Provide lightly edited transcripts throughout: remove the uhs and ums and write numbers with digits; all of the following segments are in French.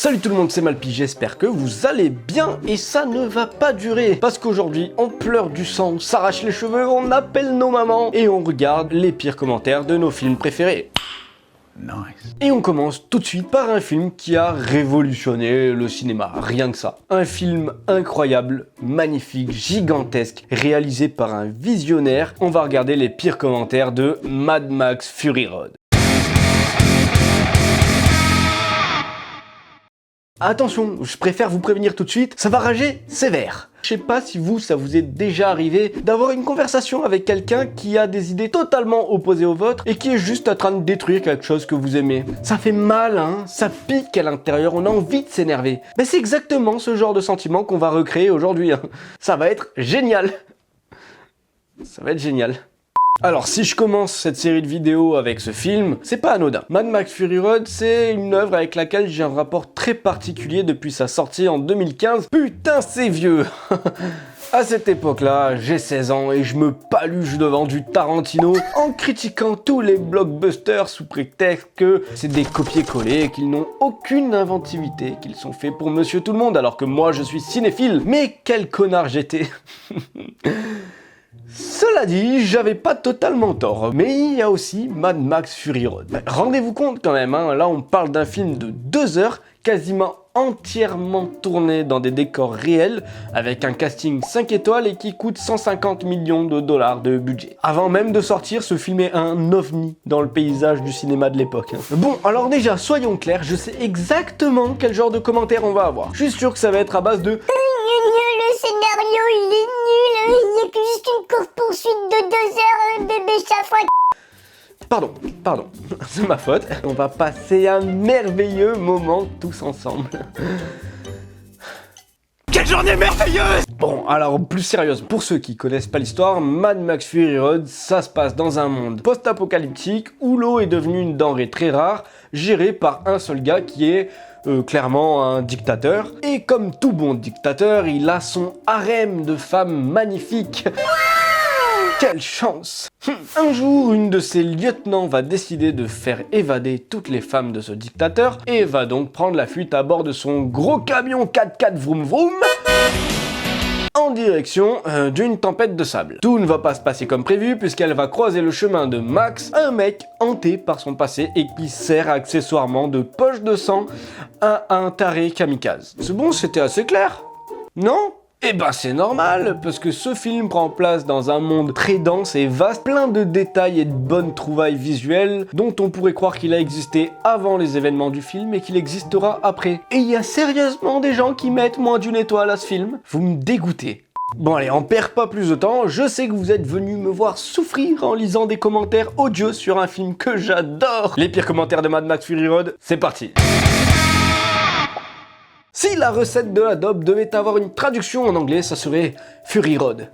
Salut tout le monde, c'est Malpi, j'espère que vous allez bien et ça ne va pas durer parce qu'aujourd'hui on pleure du sang, on s'arrache les cheveux, on appelle nos mamans et on regarde les pires commentaires de nos films préférés. Nice. Et on commence tout de suite par un film qui a révolutionné le cinéma, rien que ça. Un film incroyable, magnifique, gigantesque, réalisé par un visionnaire. On va regarder les pires commentaires de Mad Max Fury Road. Attention, je préfère vous prévenir tout de suite, ça va rager sévère. Je sais pas si ça vous est déjà arrivé d'avoir une conversation avec quelqu'un qui a des idées totalement opposées aux vôtres et qui est juste en train de détruire quelque chose que vous aimez. Ça fait mal, hein, ça pique à l'intérieur, on a envie de s'énerver. Mais c'est exactement ce genre de sentiment qu'on va recréer aujourd'hui. Hein. Ça va être génial. Ça va être génial. Alors, si je commence cette série de vidéos avec ce film, c'est pas anodin. Mad Max Fury Road, c'est une œuvre avec laquelle j'ai un rapport très particulier depuis sa sortie en 2015. Putain, c'est vieux. À cette époque-là, j'ai 16 ans et je me paluche devant du Tarantino en critiquant tous les blockbusters sous prétexte que c'est des copier-coller, qu'ils n'ont aucune inventivité, qu'ils sont faits pour Monsieur Tout-le-Monde alors que moi je suis cinéphile. Mais quel connard j'étais. Cela dit, j'avais pas totalement tort, mais il y a aussi Mad Max Fury Road. Rendez-vous compte quand même, hein, là on parle d'un film de 2 heures, quasiment entièrement tourné dans des décors réels, avec un casting 5 étoiles et qui coûte 150 millions de dollars de budget. Avant même de sortir, ce film est un ovni dans le paysage du cinéma de l'époque. Hein. Bon, alors déjà, soyons clairs, je sais exactement quel genre de commentaires on va avoir. Je suis sûr que ça va être à base de... Le scénario il est nul, il n'y a que juste une courte poursuite de 2 heures, bébé chafouin. Pardon, c'est ma faute. On va passer un merveilleux moment tous ensemble. Quelle journée merveilleuse! Bon, alors plus sérieusement, pour ceux qui connaissent pas l'histoire, Mad Max Fury Road, ça se passe dans un monde post-apocalyptique où l'eau est devenue une denrée très rare, gérée par un seul gars qui est clairement un dictateur. Et comme tout bon dictateur, il a son harem de femmes magnifiques. Quelle chance! Un jour, une de ses lieutenants va décider de faire évader toutes les femmes de ce dictateur et va donc prendre la fuite à bord de son gros camion 4x4 vroom vroom en direction d'une tempête de sable. Tout ne va pas se passer comme prévu puisqu'elle va croiser le chemin de Max, un mec hanté par son passé et qui sert accessoirement de poche de sang à un taré kamikaze. C'est bon, c'était assez clair? Non? Eh ben c'est normal, parce que ce film prend place dans un monde très dense et vaste, plein de détails et de bonnes trouvailles visuelles, dont on pourrait croire qu'il a existé avant les événements du film et qu'il existera après. Et il y a sérieusement des gens qui mettent moins d'une étoile à ce film. Vous me dégoûtez. Bon allez, on perd pas plus de temps, je sais que vous êtes venus me voir souffrir en lisant des commentaires odieux sur un film que j'adore. Les pires commentaires de Mad Max Fury Road, c'est parti. Si la recette de Adobe devait avoir une traduction en anglais, ça serait Fury Road.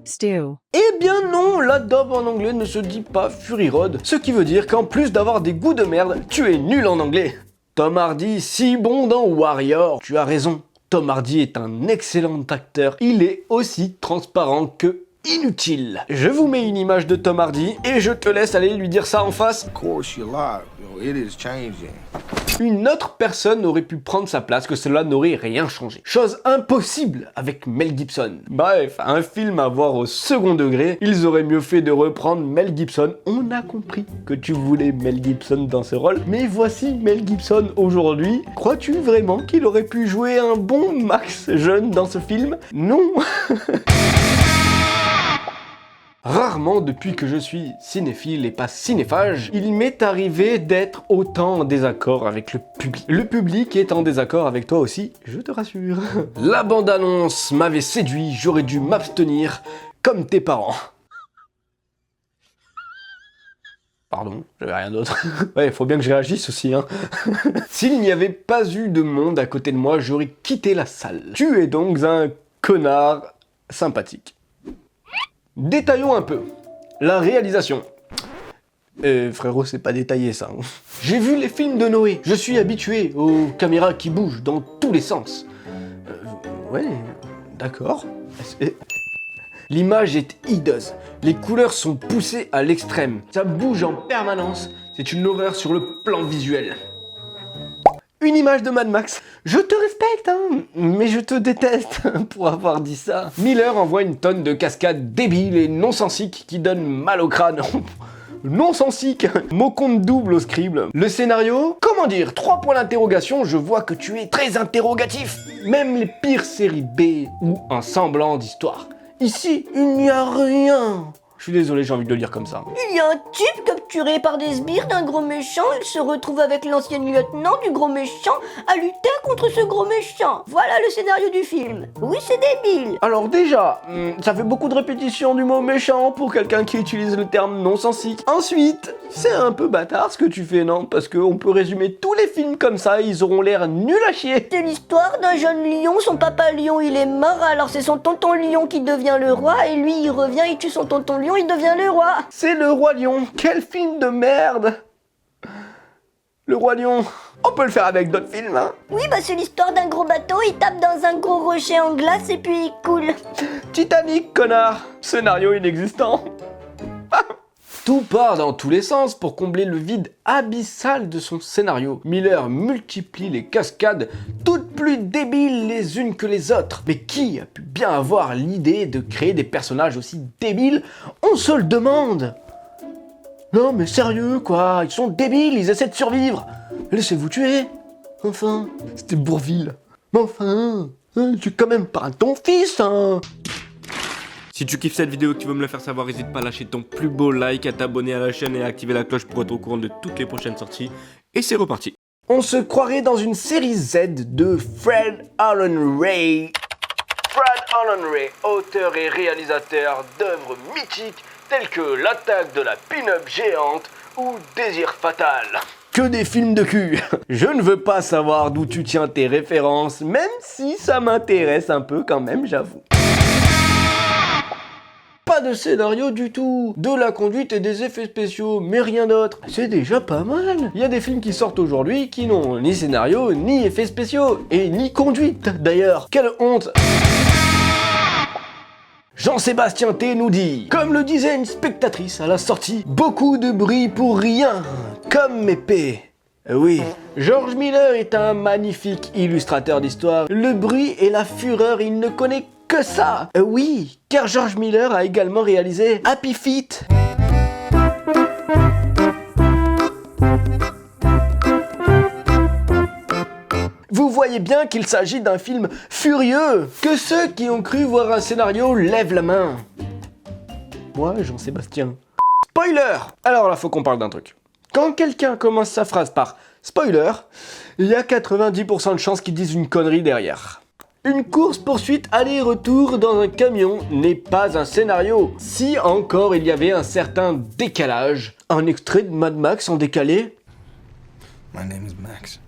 Stew. Eh bien non, l'Adobe en anglais ne se dit pas Fury Road, ce qui veut dire qu'en plus d'avoir des goûts de merde, tu es nul en anglais. Tom Hardy, si bon dans Warrior, tu as raison. Tom Hardy est un excellent acteur, il est aussi transparent que inutile. Je vous mets une image de Tom Hardy et je te laisse aller lui dire ça en face. Of course you're live, it is changing. Une autre personne aurait pu prendre sa place, que cela n'aurait rien changé. Chose impossible avec Mel Gibson. Bref, un film à voir au second degré, ils auraient mieux fait de reprendre Mel Gibson. On a compris que tu voulais Mel Gibson dans ce rôle, mais voici Mel Gibson aujourd'hui. Crois-tu vraiment qu'il aurait pu jouer un bon Max jeune dans ce film? Non. Rarement, depuis que je suis cinéphile et pas cinéphage, il m'est arrivé d'être autant en désaccord avec le public. Le public est en désaccord avec toi aussi, je te rassure. La bande-annonce m'avait séduit, j'aurais dû m'abstenir comme tes parents. Pardon, j'avais rien d'autre. Ouais, faut bien que je réagisse aussi, hein. S'il n'y avait pas eu de monde à côté de moi, j'aurais quitté la salle. Tu es donc un connard sympathique. Détaillons un peu. La réalisation. Frérot, c'est pas détaillé ça. J'ai vu les films de Noé. Je suis habitué aux caméras qui bougent dans tous les sens. Ouais, d'accord. L'image est hideuse. Les couleurs sont poussées à l'extrême. Ça bouge en permanence. C'est une horreur sur le plan visuel. une image de Mad Max. Je te respecte, hein, mais je te déteste pour avoir dit ça. Miller envoie une tonne de cascades débiles et non-sensiques qui donnent mal au crâne. Non-sensique, mot compte double au scribe. Le scénario, comment dire, 3 points d'interrogation, je vois que tu es très interrogatif. Même les pires séries B ou un semblant d'histoire. Ici, il n'y a rien. Je suis désolé, j'ai envie de le dire comme ça. Il y a un type capturé par des sbires d'un gros méchant, il se retrouve avec l'ancien lieutenant du gros méchant à lutter contre ce gros méchant. Voilà le scénario du film. Oui, c'est débile. Alors déjà, ça fait beaucoup de répétitions du mot méchant pour quelqu'un qui utilise le terme non-sensique. Ensuite, c'est un peu bâtard ce que tu fais, non? Parce qu'on peut résumer tous les films comme ça, ils auront l'air nuls à chier. C'est l'histoire d'un jeune lion, son papa lion il est mort, alors c'est son tonton lion qui devient le roi, et lui il revient, il tue son tonton lion, il devient le roi. C'est le Roi Lion, quel film de merde! Le Roi Lion, on peut le faire avec d'autres films, hein? Oui, bah c'est l'histoire d'un gros bateau, il tape dans un gros rocher en glace et puis il coule. Titanic, connard! Scénario inexistant. Tout part dans tous les sens pour combler le vide abyssal de son scénario. Miller multiplie les cascades, toutes plus débiles les unes que les autres. Mais qui a pu bien avoir l'idée de créer des personnages aussi débiles? On se le demande. Non mais sérieux quoi, ils sont débiles, ils essaient de survivre. Laissez-vous tuer. Enfin, c'était Bourvil. Mais enfin, tu es quand même pas ton fils, hein. Si tu kiffes cette vidéo et que tu veux me le faire savoir, n'hésite pas à lâcher ton plus beau like, à t'abonner à la chaîne et à activer la cloche pour être au courant de toutes les prochaines sorties. Et c'est reparti. On se croirait dans une série Z de Fred Allen Ray. Fred Allen Ray, auteur et réalisateur d'œuvres mythiques telles que L'attaque de la pin-up géante ou Désir fatal. Que des films de cul. Je ne veux pas savoir d'où tu tiens tes références, même si ça m'intéresse un peu quand même, j'avoue. Pas de scénario du tout, de la conduite et des effets spéciaux, mais rien d'autre. C'est déjà pas mal. Il y a des films qui sortent aujourd'hui qui n'ont ni scénario, ni effets spéciaux, et ni conduite d'ailleurs. Quelle honte. Jean-Sébastien T nous dit, comme le disait une spectatrice à la sortie, beaucoup de bruit pour rien, comme épée. Oui, George Miller est un magnifique illustrateur d'histoire. Le bruit et la fureur, il ne connaît que ça. Oui, car George Miller a également réalisé Happy Feet. Vous voyez bien qu'il s'agit d'un film furieux. Que ceux qui ont cru voir un scénario lèvent la main. Moi, Jean-Sébastien. Spoiler! Alors là, faut qu'on parle d'un truc. Quand quelqu'un commence sa phrase par spoiler, il y a 90% de chances qu'il dise une connerie derrière. Une course-poursuite aller-retour dans un camion n'est pas un scénario. Si encore il y avait un certain décalage. Un extrait de Mad Max en décalé? My name is Max.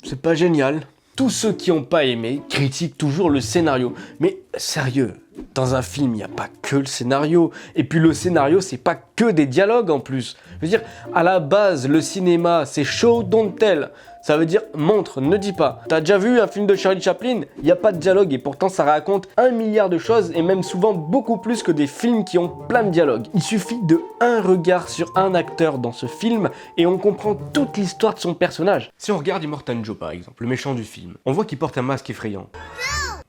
C'est pas génial. Tous ceux qui n'ont pas aimé critiquent toujours le scénario. Mais sérieux, dans un film, il n'y a pas que le scénario. Et puis le scénario, c'est pas que des dialogues en plus. Je veux dire, à la base, le cinéma, c'est show, don't tell. Ça veut dire montre, ne dis pas. T'as déjà vu un film de Charlie Chaplin? Il n'y a pas de dialogue et pourtant ça raconte 1 milliard de choses et même souvent beaucoup plus que des films qui ont plein de dialogues. Il suffit de un regard sur un acteur dans ce film et on comprend toute l'histoire de son personnage. Si on regarde Immortan Joe par exemple, le méchant du film, on voit qu'il porte un masque effrayant.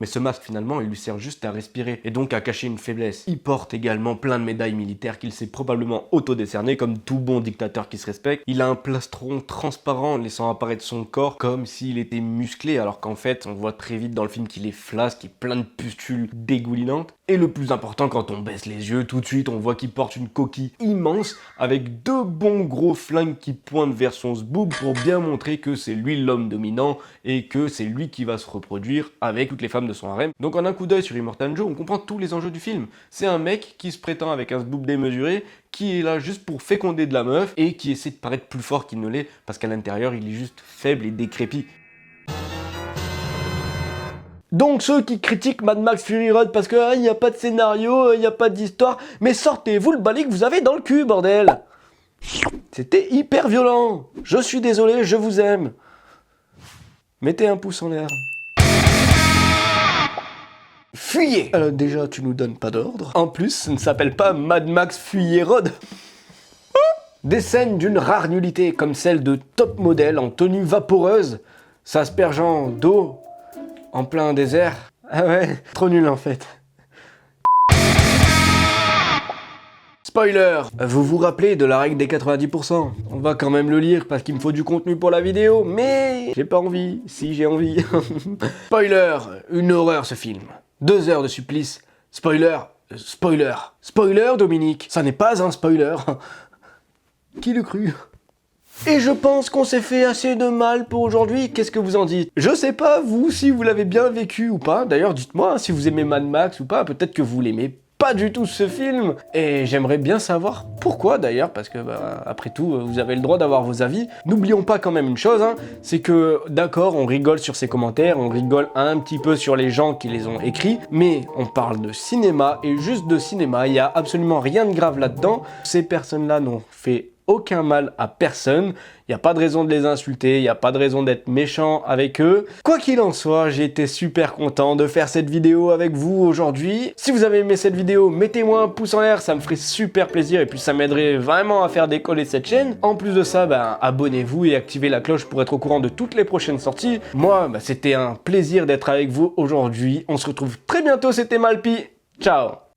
Mais ce masque finalement il lui sert juste à respirer et donc à cacher une faiblesse. Il porte également plein de médailles militaires qu'il s'est probablement auto-décernées comme tout bon dictateur qui se respecte. Il a un plastron transparent laissant apparaître son corps comme s'il était musclé alors qu'en fait on voit très vite dans le film qu'il est flasque et plein de pustules dégoulinantes. Et le plus important, quand on baisse les yeux, tout de suite on voit qu'il porte une coquille immense avec 2 bons gros flingues qui pointent vers son zboob pour bien montrer que c'est lui l'homme dominant et que c'est lui qui va se reproduire avec toutes les femmes de son harem. Donc en un coup d'œil sur Immortan Joe, on comprend tous les enjeux du film. C'est un mec qui se prétend avec un zboob démesuré, qui est là juste pour féconder de la meuf et qui essaie de paraître plus fort qu'il ne l'est parce qu'à l'intérieur il est juste faible et décrépit. Donc ceux qui critiquent Mad Max Fury Road parce que il n'y a pas de scénario, il n'y a pas d'histoire, mais sortez-vous le balai que vous avez dans le cul, bordel. C'était hyper violent. Je suis désolé, je vous aime. Mettez un pouce en l'air. Fuyez. Déjà, tu nous donnes pas d'ordre. En plus, ça ne s'appelle pas Mad Max Fury Road. Des scènes d'une rare nullité, comme celle de Top Model en tenue vaporeuse, s'aspergeant d'eau en plein désert. Ah ouais, trop nul en fait. Spoiler! Vous vous rappelez de la règle des 90%? On va quand même le lire parce qu'il me faut du contenu pour la vidéo, mais j'ai pas envie. Si, j'ai envie. Spoiler! Une horreur ce film. 2 heures de supplice. Spoiler! Spoiler! Spoiler, Dominique! Ça n'est pas un spoiler. Qui le crut? Et je pense qu'on s'est fait assez de mal pour aujourd'hui, qu'est-ce que vous en dites? Je sais pas, vous, si vous l'avez bien vécu ou pas. D'ailleurs, dites-moi si vous aimez Mad Max ou pas, peut-être que vous l'aimez pas du tout ce film. Et j'aimerais bien savoir pourquoi d'ailleurs, parce que après tout, vous avez le droit d'avoir vos avis. N'oublions pas quand même une chose, hein, c'est que d'accord, on rigole sur ces commentaires, on rigole un petit peu sur les gens qui les ont écrits, mais on parle de cinéma, et juste de cinéma, il y a absolument rien de grave là-dedans. Ces personnes-là n'ont fait aucun mal à personne, il n'y a pas de raison de les insulter, il n'y a pas de raison d'être méchant avec eux. Quoi qu'il en soit, j'ai été super content de faire cette vidéo avec vous aujourd'hui. Si vous avez aimé cette vidéo, mettez-moi un pouce en l'air, ça me ferait super plaisir et puis ça m'aiderait vraiment à faire décoller cette chaîne. En plus de ça, abonnez-vous et activez la cloche pour être au courant de toutes les prochaines sorties. Moi, c'était un plaisir d'être avec vous aujourd'hui. On se retrouve très bientôt, c'était Malpi. Ciao!